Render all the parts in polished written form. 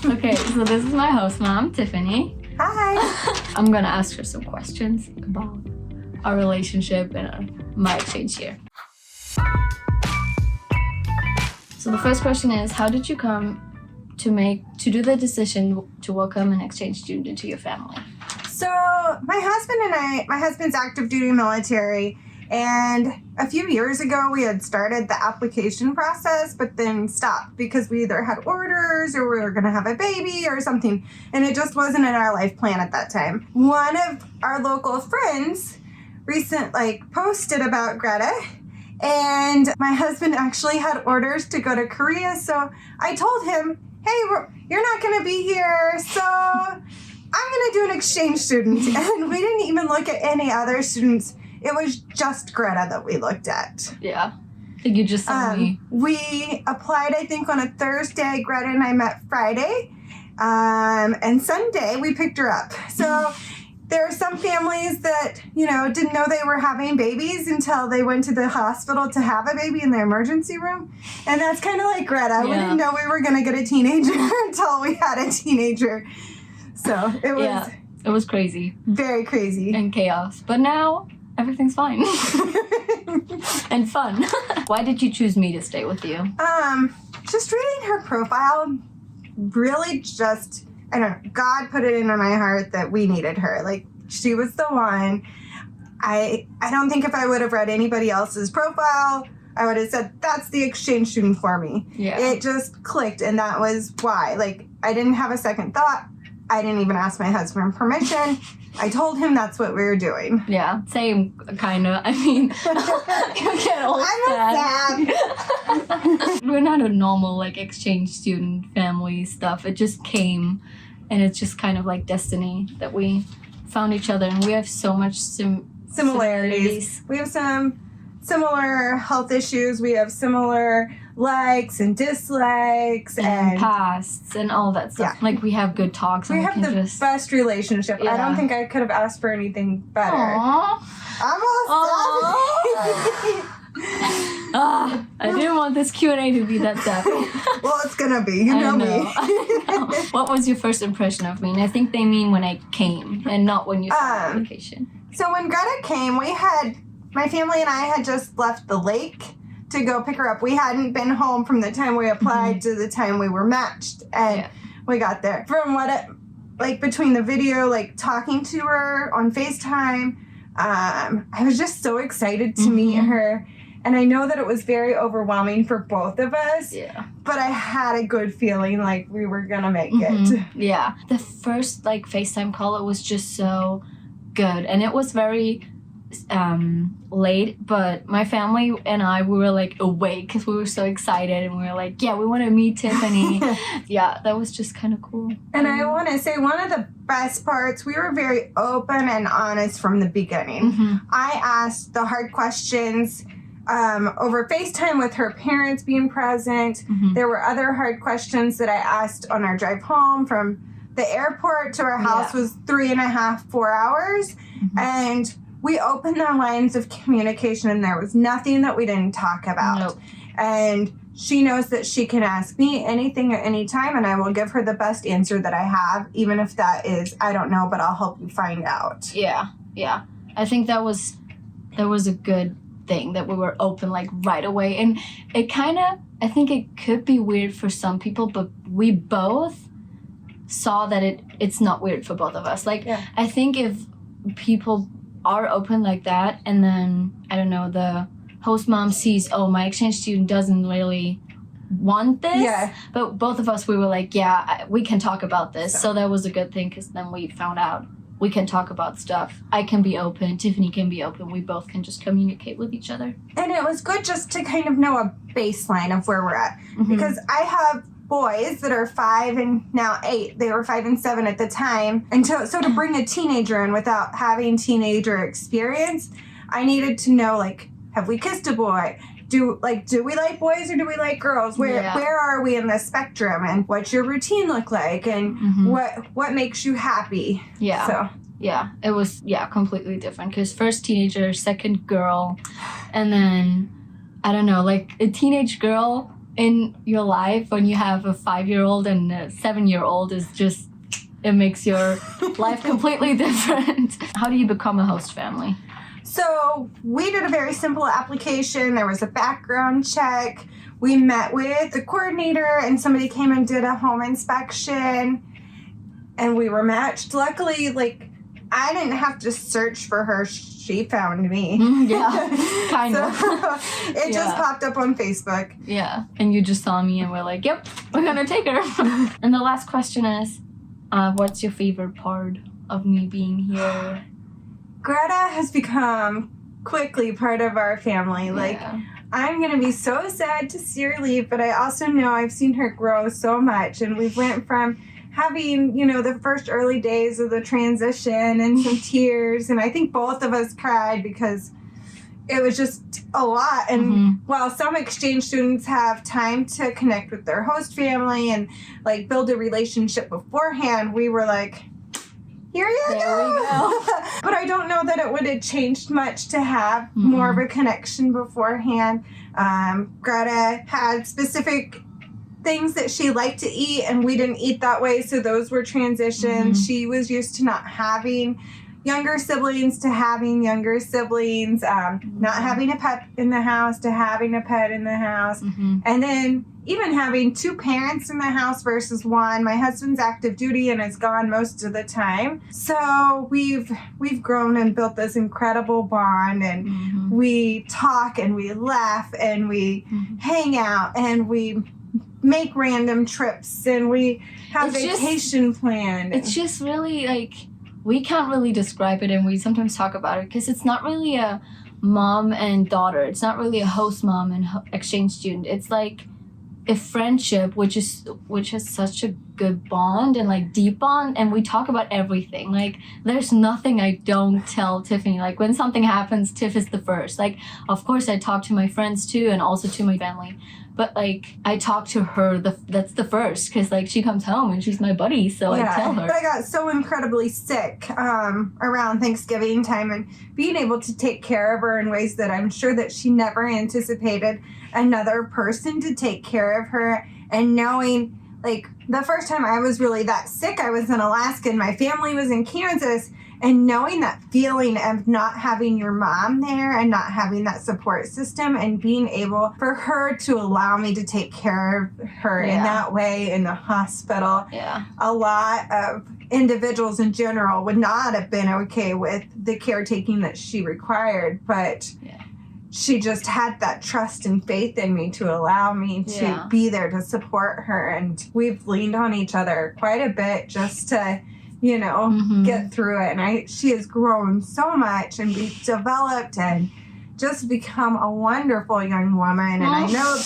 Okay, so this is my host mom, Tiffany. Hi. I'm gonna ask her some questions about our relationship and my exchange year. So the first question is, how did you come to do the decision to welcome an exchange student into your family? So my husband's active duty military, and a few years ago we had started the application process, but then stopped because we either had orders or we were going to have a baby or something, and it just wasn't in our life plan at that time. One of our local friends posted about Greta, and my husband actually had orders to go to Korea, so I told him, hey, you're not going to be here, so I'm going to do an exchange student. And we didn't even look at any other students. It was just Greta that we looked at. Yeah. I think you just saw me. We applied, I think, on a Thursday. Greta and I met Friday. And Sunday, we picked her up. So there are some families that, didn't know they were having babies until they went to the hospital to have a baby in the emergency room. And that's kind of like Greta. Yeah. We didn't know we were going to get a teenager until we had a teenager. So it was crazy. Very crazy. And chaos. But now everything's fine. And fun. Why did you choose me to stay with you? Just reading her profile, really just, I don't know, God put it into my heart that we needed her. Like, she was the one. I don't think if I would have read anybody else's profile, I would have said, that's the exchange student for me. Yeah. It just clicked, and that was why. Like, I didn't have a second thought. I didn't even ask my husband permission. I told him that's what we were doing. Yeah, same, kind of. I mean, you get all sad. We're not a normal, exchange student family stuff. It just came, and it's just kind of like destiny that we found each other, and we have so much similarities. We have some similar health issues. We have similar likes and dislikes and pasts and all that stuff. Yeah. We have good talks. We have the best relationship. Yeah. I don't think I could have asked for anything better. Aww. I'm all sad. I didn't want this Q&A to be that sad. Well, it's gonna be. You know me. I know. What was your first impression of me? And I think they mean when I came and not when you saw the application. So when Greta came, my family and I had just left the lake to go pick her up. We hadn't been home from the time we applied to the time we were matched, and we got there. From between the video, talking to her on FaceTime, I was just so excited to meet her, and I know that it was very overwhelming for both of us, but I had a good feeling we were gonna make it. Yeah. The first FaceTime call, it was just so good, and it was very late, but my family and I, we were awake because we were so excited, and we were we want to meet Tiffany. Yeah, that was just kind of cool. And I want to say one of the best parts, we were very open and honest from the beginning. I asked the hard questions over FaceTime with her parents being present. There were other hard questions that I asked on our drive home from the airport to our house. Was 3.5, 4 hours, and we opened our lines of communication, and there was nothing that we didn't talk about. Nope. And she knows that she can ask me anything at any time, and I will give her the best answer that I have, even if that is, I don't know, but I'll help you find out. Yeah. I think that was a good thing, that we were open right away. And it I think it could be weird for some people, but we both saw that it's not weird for both of us. I think if people are open like that, and then I don't know, the host mom sees, my exchange student doesn't really want this, but both of us, we were we can talk about this. So that was a good thing, because then we found out we can talk about stuff. I can be open, Tiffany can be open, we both can just communicate with each other. And it was good just to kind of know a baseline of where we're at, because I have boys that are 5 and now 8. They were 5 and 7 at the time. And so to bring a teenager in without having teenager experience, I needed to know, have we kissed a boy? Do we like boys or do we like girls? Where are we in the spectrum? And what's your routine look like? And what makes you happy? Yeah. So. Yeah, it was, completely different. Because first teenager, second girl, and then, I don't know, a teenage girl in your life when you have a 5-year-old and a 7-year-old is just, it makes your life completely different. How do you become a host family? So we did a very simple application. There was a background check. We met with the coordinator and somebody came and did a home inspection and we were matched. Luckily, like, I didn't have to search for her. She found me. Yeah, kind of. It just popped up on Facebook. Yeah, and you just saw me and we're like, yep, we're gonna take her. And the last question is, what's your favorite part of me being here? Greta has become quickly part of our family. Like, I'm going to be so sad to see her leave, but I also know I've seen her grow so much. And we went from having, you know, the first early days of the transition and some tears. And I think both of us cried because it was just a lot. And while some exchange students have time to connect with their host family and, like, build a relationship beforehand, we were like, here you go. But I don't know that it would have changed much to have more of a connection beforehand. Greta had specific things that she liked to eat, and we didn't eat that way, so those were transitions. She was used to not having younger siblings to having younger siblings, not having a pet in the house to having a pet in the house, and then even having 2 parents in the house versus 1. My husband's active duty and is gone most of the time. So we've grown and built this incredible bond, and we talk and we laugh and we hang out and we make random trips and we have vacation planned. It's just really like, we can't really describe it, and we sometimes talk about it because it's not really a mom and daughter. It's not really a host mom and exchange student. It's like a friendship, which has such a good bond and like deep bond, and we talk about everything. Like, there's nothing I don't tell Tiffany. Like, when something happens, Tiff is the first. Like, of course I talk to my friends too and also to my family, but like, I talk to her, that's the first, because like, she comes home and she's my buddy, so I tell her. But I got so incredibly sick around Thanksgiving time, and being able to take care of her in ways that I'm sure that she never anticipated another person to take care of her, and knowing, like, the first time I was really that sick, I was in Alaska and my family was in Kansas, and knowing that feeling of not having your mom there and not having that support system, and being able for her to allow me to take care of her in that way in the hospital. A lot of individuals in general would not have been okay with the caretaking that she required, but she just had that trust and faith in me to allow me to be there to support her. And we've leaned on each other quite a bit just to, you know, get through it. And she has grown so much, and we've developed and just become a wonderful young woman. And I know,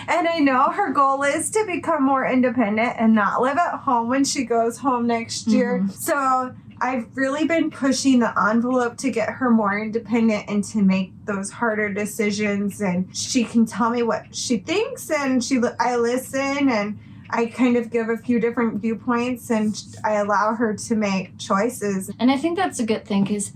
and I know her goal is to become more independent and not live at home when she goes home next year. So I've really been pushing the envelope to get her more independent and to make those harder decisions. And she can tell me what she thinks, and I listen, and I kind of give a few different viewpoints, and I allow her to make choices. And I think that's a good thing, because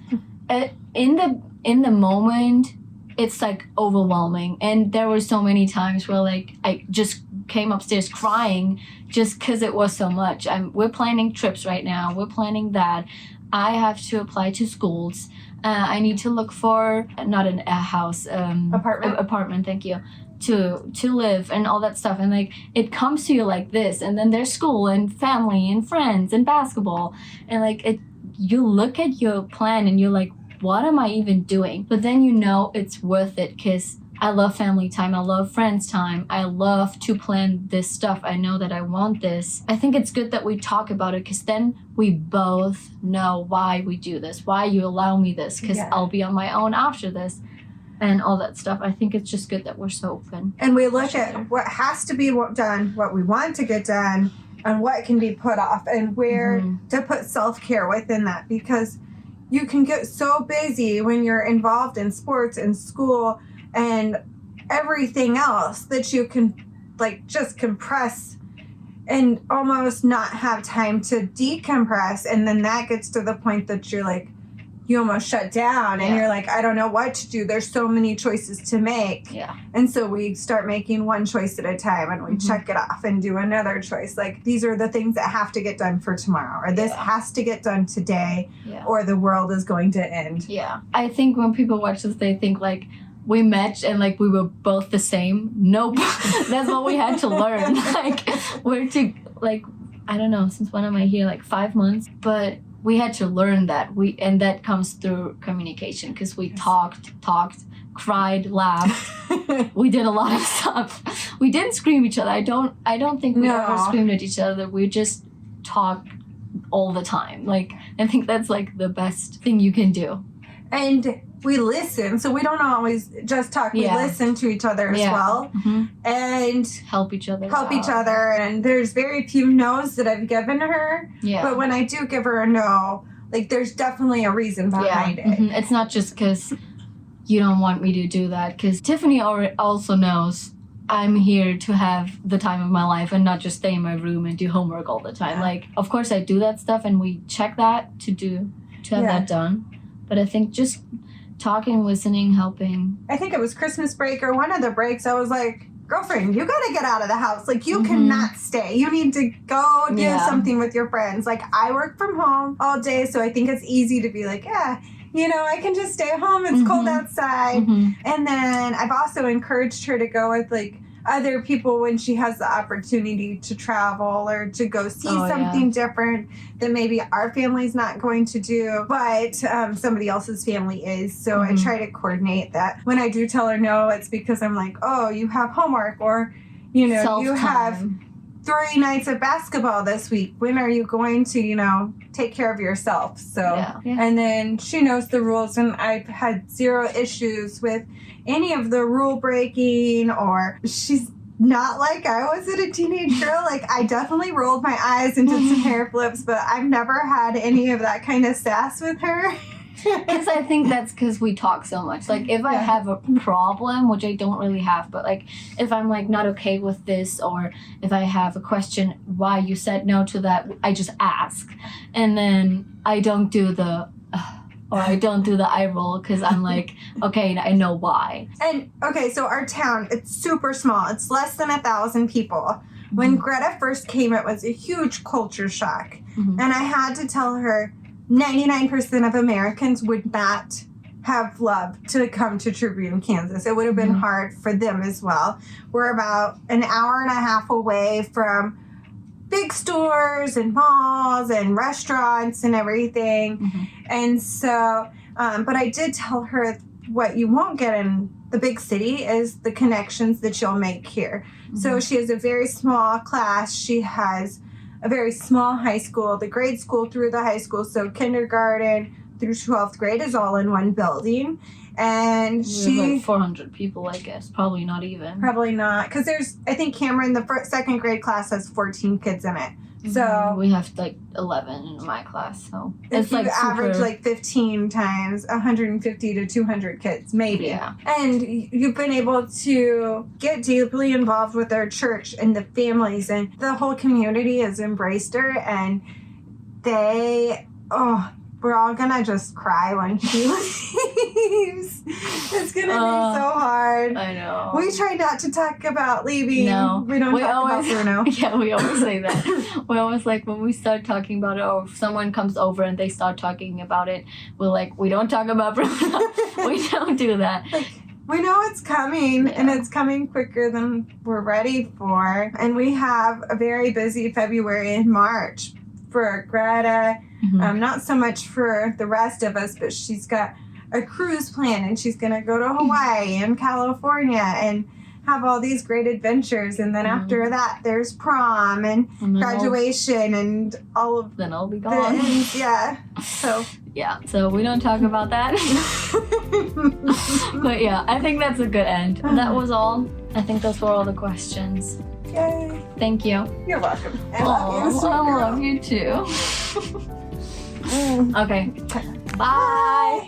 in the moment, it's like overwhelming. And there were so many times where like I just came upstairs crying just because it was so much. We're planning trips right now. We're planning that. I have to apply to schools. I need to look for not a house, apartment. Thank you. To live and all that stuff, and like, it comes to you like this, and then there's school and family and friends and basketball, and like, you look at your plan and you're like, what am I even doing? But then you know it's worth it, because I love family time, I love friends time, I love to plan this stuff, I know that I want this. I think it's good that we talk about it, because then we both know why we do this, why you allow me this, because I'll be on my own after this. And all that stuff. I think it's just good that we're so open. And we look at what has to be done, what we want to get done, and what can be put off, and where to put self-care within that. Because you can get so busy when you're involved in sports and school and everything else that you can like just compress and almost not have time to decompress. And then that gets to the point that you're like, you almost shut down and Yeah. you're like, I don't know what to do. There's so many choices to make. Yeah. And so we start making one choice at a time and we check it off and do another choice. Like, these are the things that have to get done for tomorrow, or this has to get done today, or the world is going to end. Yeah. I think when people watch this, they think like we met and like we were both the same. Nope. That's what we had to learn. Like, we're to, like, I don't know, since when am I here? Like 5 months. But we had to learn that. And that comes through communication, because we talked, cried, laughed. We did a lot of stuff. We didn't scream at each other. I don't think we ever screamed at each other. We just talked all the time. Like, I think that's like the best thing you can do. And we listen, so we don't always just talk. We listen to each other as well, and help each other. And there's very few no's that I've given her. Yeah. But when I do give her a no, like, there's definitely a reason behind it. It's not just because you don't want me to do that. Because Tiffany also knows I'm here to have the time of my life and not just stay in my room and do homework all the time. Like, of course I do that stuff, and we check that to have that done. But I think just talking, listening, helping. I think it was Christmas break or one of the breaks. I was like, girlfriend, you gotta get out of the house. Like, you cannot stay. You need to go do something with your friends. Like, I work from home all day, so I think it's easy to be like, I can just stay home. It's cold outside. And then I've also encouraged her to go with, like, other people when she has the opportunity to travel or to go see something different that maybe our family's not going to do, but somebody else's family is. So I try to coordinate that. When I do tell her no, it's because I'm like, oh, you have homework, or, you have 3 nights of basketball this week. When are you going to, take care of yourself? So, and then she knows the rules, and I've had 0 issues with any of the rule breaking, or she's not like I was at a teenage girl. Like, I definitely rolled my eyes and did some hair flips, but I've never had any of that kind of sass with her. Because I think that's because we talk so much. Like, if I have a problem, which I don't really have, but like if I'm like not okay with this, or if I have a question why you said no to that, I just ask, and then I don't do the eye roll, because I'm like, okay, I know why. And okay, so our town, it's super small. It's less than 1,000 people. When Greta first came, it was a huge culture shock, and I had to tell her 99% of Americans would not have loved to come to Tribune, Kansas. It would have been hard for them as well. We're about an hour and a half away from big stores and malls and restaurants and everything. And so, but I did tell her what you won't get in the big city is the connections that you'll make here. So she has a very small class. She has a very small high school, the grade school through the high school. So kindergarten through 12th grade is all in one building. And she... like 400 people, I guess. Probably not even. Probably not. Because I think Cameron, the second grade class has 14 kids in it. So we have like 11 in my class. So if you average like 15 times 150 to 200 kids, maybe. Yeah. And you've been able to get deeply involved with our church and the families, and the whole community has embraced her, and we're all gonna just cry when she leaves. It's gonna be so hard. I know. We try not to talk about leaving. No. We don't talk about Bruno. Yeah, we always say that. We always, like, when we start talking about it, or if someone comes over and they start talking about it, we're like, we don't talk about Bruno. We don't do that. Like, we know it's coming, and it's coming quicker than we're ready for. And we have a very busy February and March for Greta. Not so much for the rest of us, but she's got a cruise plan, and she's going to go to Hawaii and California and have all these great adventures. And then after that, there's prom and graduation and all of then I'll be gone. So we don't talk about that. But yeah, I think that's a good end. That was all. I think those were all the questions. Yay. Thank you. You're welcome. I love you. I love you too. Okay. Bye.